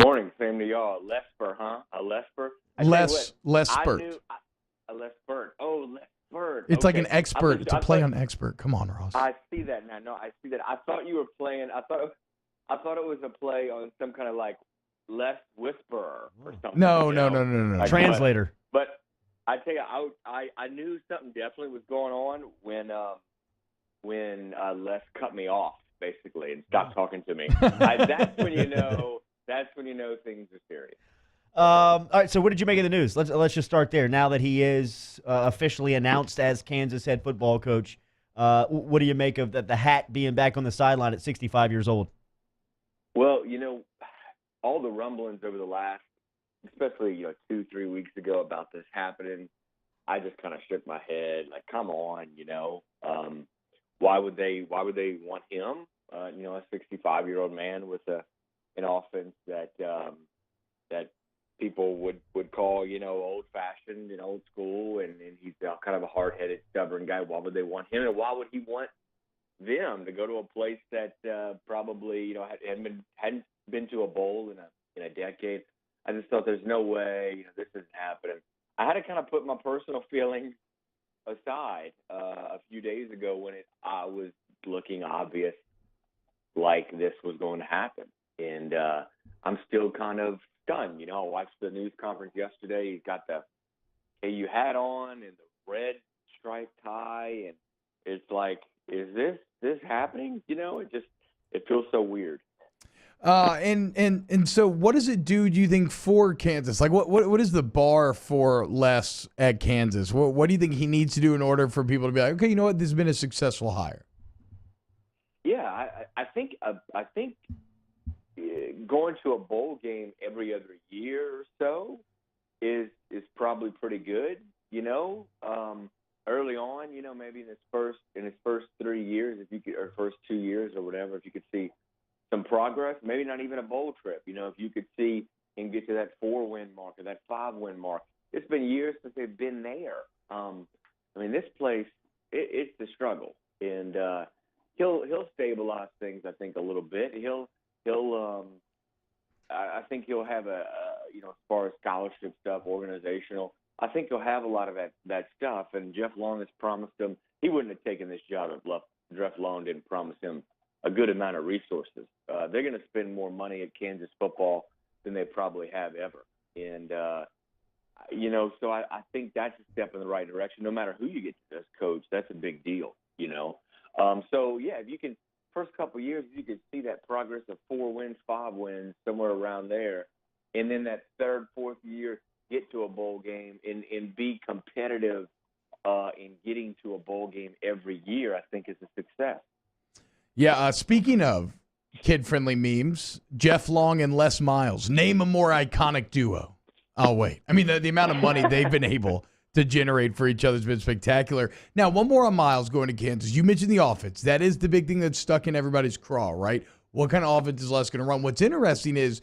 Morning, same to y'all. Lesper, huh? A Lesper? I tell you what, Less I spurt. knew a Lesper. Oh, Lesper. It's like an Okay. expert to I play thought on expert. Come on, Ross. I see that now. No, I see that. I thought you were playing. I thought it was a play on some kind of like Les Whisperer or something. No, you no, know? no, no, no, no. Like, Translator. But I tell you, I knew something definitely was going on when Les cut me off basically and stopped talking to me. That's when you know. That's when you know things are serious. All right, so what did you make of the news? Let's just start there. Now that he is officially announced as Kansas head football coach, what do you make of the hat being back on the sideline at 65 years old? Well, all the rumblings over the last, especially 2-3 weeks ago about this happening, I just kind of shook my head, like, come on, why would they want him? A 65-year-old man with an offense that people would call, old-fashioned and old school, and he's kind of a hard-headed, stubborn guy. Why would they want him, and why would he want them to go to a place that probably hadn't been to a bowl in a decade? I just thought there's no way this isn't happening. I had to kind of put my personal feelings aside a few days ago when I was looking obvious like this was going to happen, and I'm still kind of stunned. I watched the news conference yesterday. He's got the KU hat on and the red striped tie, and it's like, is this happening? It feels so weird. And so what does it do you think for Kansas? Like what is the bar for Les at Kansas? What do you think he needs to do in order for people to be like, okay, you know what, this has been a successful hire? Yeah, I think going to a bowl game every other year or so is probably pretty good. Early on, maybe in his first 3 years, if you could, or first 2 years or whatever, if you could see some progress, maybe not even a bowl trip. If you could see him get to that 4-win mark or that 5-win mark. It's been years since they've been there. This place, it's the struggle, and he'll stabilize things, I think, a little bit. I think he'll have as far as scholarship stuff, organizational, I think he'll have a lot of that stuff. And Jeff Long has promised him he wouldn't have taken this job if Jeff Long didn't promise him a good amount of resources. They're going to spend more money at Kansas football than they probably have ever. And, so I think that's a step in the right direction. No matter who you get as coach, that's a big deal, So, yeah, if you can, first couple of years, you could see that progress of 4 wins, 5 wins, somewhere around there. And then that third, fourth year, get to a bowl game and be competitive in getting to a bowl game every year, I think is a success. Yeah, speaking of kid-friendly memes, Jeff Long and Les Miles. Name a more iconic duo. Oh, wait. The amount of money they've been able to generate for each other has been spectacular. Now, one more on Miles going to Kansas. You mentioned the offense. That is the big thing that's stuck in everybody's craw, right? What kind of offense is Les going to run? What's interesting is,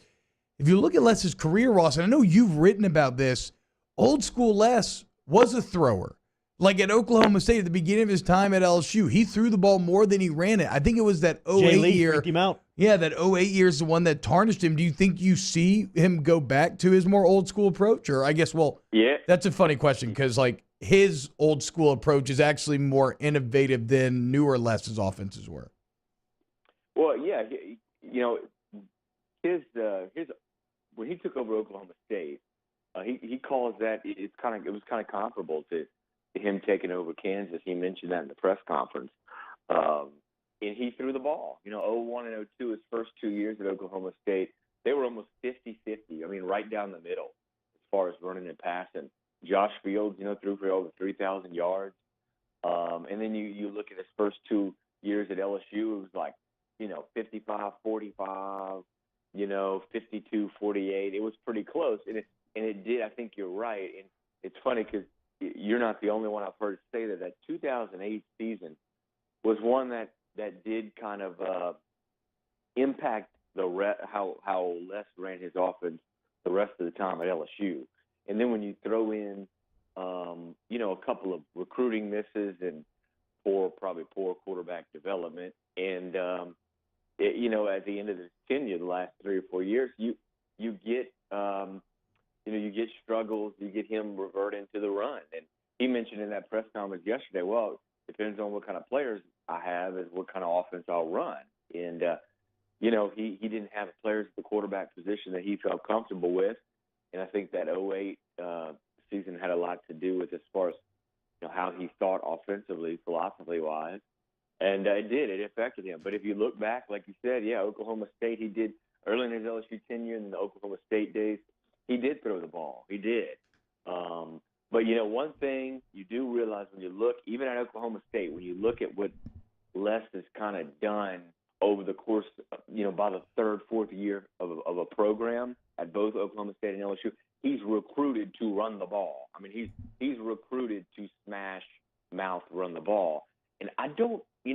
if you look at Les's career, Ross, and I know you've written about this, old school Les was a thrower. Like at Oklahoma State, at the beginning of his time at LSU, he threw the ball more than he ran it. I think it was that 08 year. Freaked him out. Yeah, that 08 year is the one that tarnished him. Do you think you see him go back to his more old school approach? Or I guess, yeah, that's a funny question because, his old school approach is actually more innovative than newer Les's offenses were. Well, yeah, his when he took over Oklahoma State, he calls that it was kind of comparable to him taking over Kansas. He mentioned that in the press conference. And he threw the ball. 01 and 02, his first 2 years at Oklahoma State, they were almost 50-50. Right down the middle as far as running and passing. Josh Fields, threw for over 3,000 yards. And then you look at his first 2 years at LSU, it was like, 55-45, 52-48. It was pretty close. And it did, I think you're right. And it's funny because you're not the only one I've heard say that 2008 season was one that did kind of impact how Les ran his offense the rest of the time at LSU. And then when you throw in, a couple of recruiting misses and probably poor quarterback development, and at the end of his tenure, the last 3 or 4 years, you struggles, you get him reverting to the run. And he mentioned in that press conference yesterday, well, it depends on what kind of players I have and what kind of offense I'll run. And, he didn't have players at the quarterback position that he felt comfortable with. And I think that 2008 season had a lot to do with as far as how he thought offensively, philosophy-wise. And it affected him. But if you look back, like you said, Oklahoma State, he did early in his LSU tenure in the Oklahoma State days, he did throw the ball. He did. But, one thing you do realize when you look, even at Oklahoma State, when you look at what Les has kind of done over the course, by the third, fourth year of a program at both Oklahoma State and LSU, he's recruited to run the ball. I mean, he's recruited to smash mouth run the ball. And I don't, he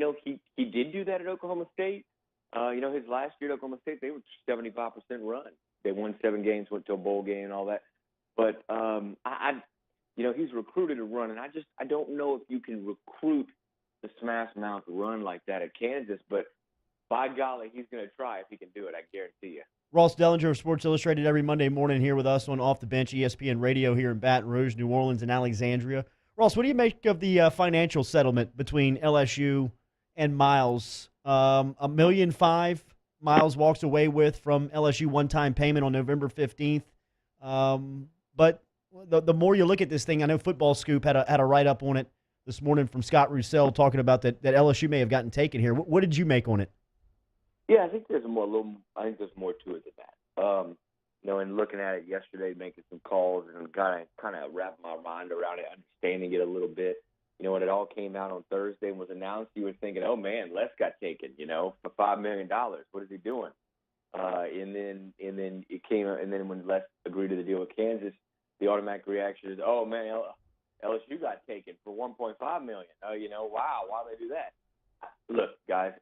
did do that at Oklahoma State. His last year at Oklahoma State, they were 75% run. They won 7 games, went to a bowl game and all that. But, he's recruited to run. And I don't know if you can recruit the smash mouth run like that at Kansas. But by golly, he's going to try if he can do it. I guarantee you. Ross Dellenger of Sports Illustrated every Monday morning here with us on Off the Bench, ESPN Radio here in Baton Rouge, New Orleans, and Alexandria. Ross, what do you make of the financial settlement between LSU and Miles? $1.5 million Miles walks away with from LSU one-time payment on November 15th. But the more you look at this thing, I know Football Scoop had a write-up on it this morning from Scott Roussel talking about that LSU may have gotten taken here. What did you make on it? Yeah, I think there's more to it than that. And looking at it yesterday, making some calls and kind of wrapping my mind around it, understanding it a little bit. When it all came out on Thursday and was announced, you were thinking, oh man, Les got taken, for $5 million. What is he doing? And then it came, and then when Les agreed to the deal with Kansas, the automatic reaction is, oh man, LSU got taken for $1.5 million. Wow, why'd they do that? Look, guys,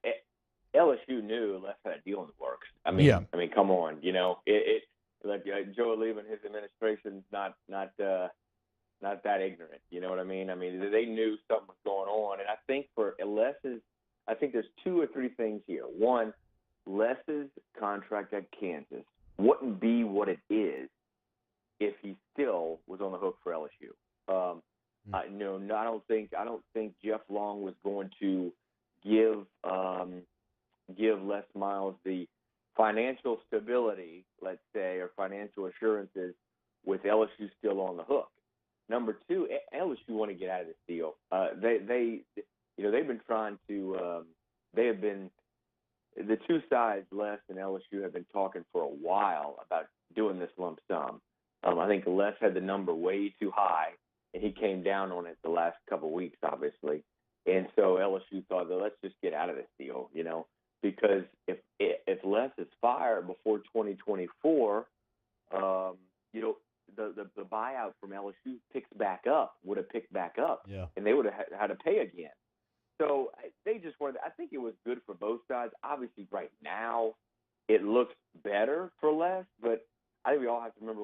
LSU knew Les had a deal in the works. I mean, come on, like Joe Lee and his administration's not that ignorant. You know what I mean? I mean, they knew something was going on, and I think for Les's, I think there's 2 or 3 things here. One, Les's contract at Kansas wouldn't be what it is if he still was on the hook for LSU. I don't think Jeff Long was going to give Les Miles the financial stability, let's say, or financial assurances with LSU still on the hook. Number 2, LSU want to get out of this deal. They've been trying to. They have been the 2 sides, Les and LSU, have been talking for a while about doing this lump sum. I think Les had the number way too high, and he came down on it the last couple of weeks, obviously. And so LSU thought, well, let's just get out of this deal, because if Les is fired before 2024, the buyout from LSU would have picked back up, and they would have had to pay again. So they just wanted. I think it was good for both sides. Obviously, right now it looks better for Les, but I think we all have to remember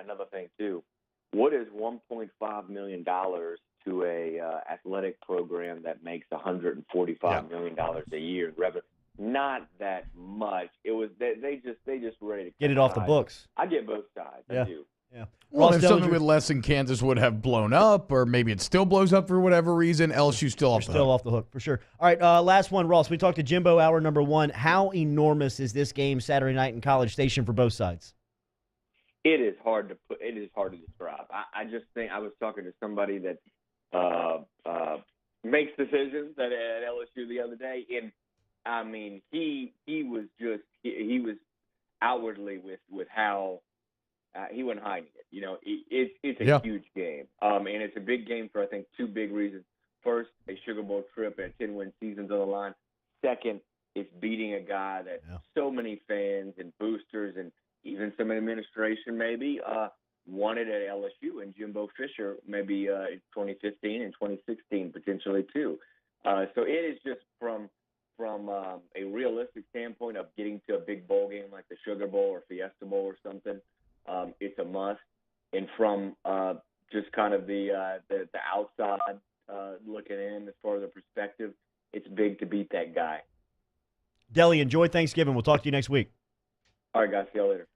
another thing too. What is $1.5 million to a athletic program that makes $145 million a year in revenue? Not that much. It was they just were ready to get it off the books. I get both sides. I do. Yeah. Well, Ross if something with Les in Kansas would have blown up, or maybe it still blows up for whatever reason, LSU's still off the hook. Still off the hook, for sure. All right, last one, Ross. We talked to Jimbo, hour number 1. How enormous is this game Saturday night in College Station for both sides? It is hard to describe. I just think I was talking to somebody that makes decisions at LSU the other day, and I mean he was outwardly with how he wasn't hiding it. It's a huge game, and it's a big game for I think 2 big reasons. First, a Sugar Bowl trip and a 10-win season's on the line. Second, it's beating a guy that so many fans and boosters and even some administration maybe wanted at LSU, and Jimbo Fisher maybe in 2015 and 2016 potentially too. So it is just from a realistic standpoint of getting to a big bowl game like the Sugar Bowl or Fiesta Bowl or something, it's a must. And from just kind of the outside looking in as far as the perspective, it's big to beat that guy. Delly, enjoy Thanksgiving. We'll talk to you next week. All right, guys. See you later.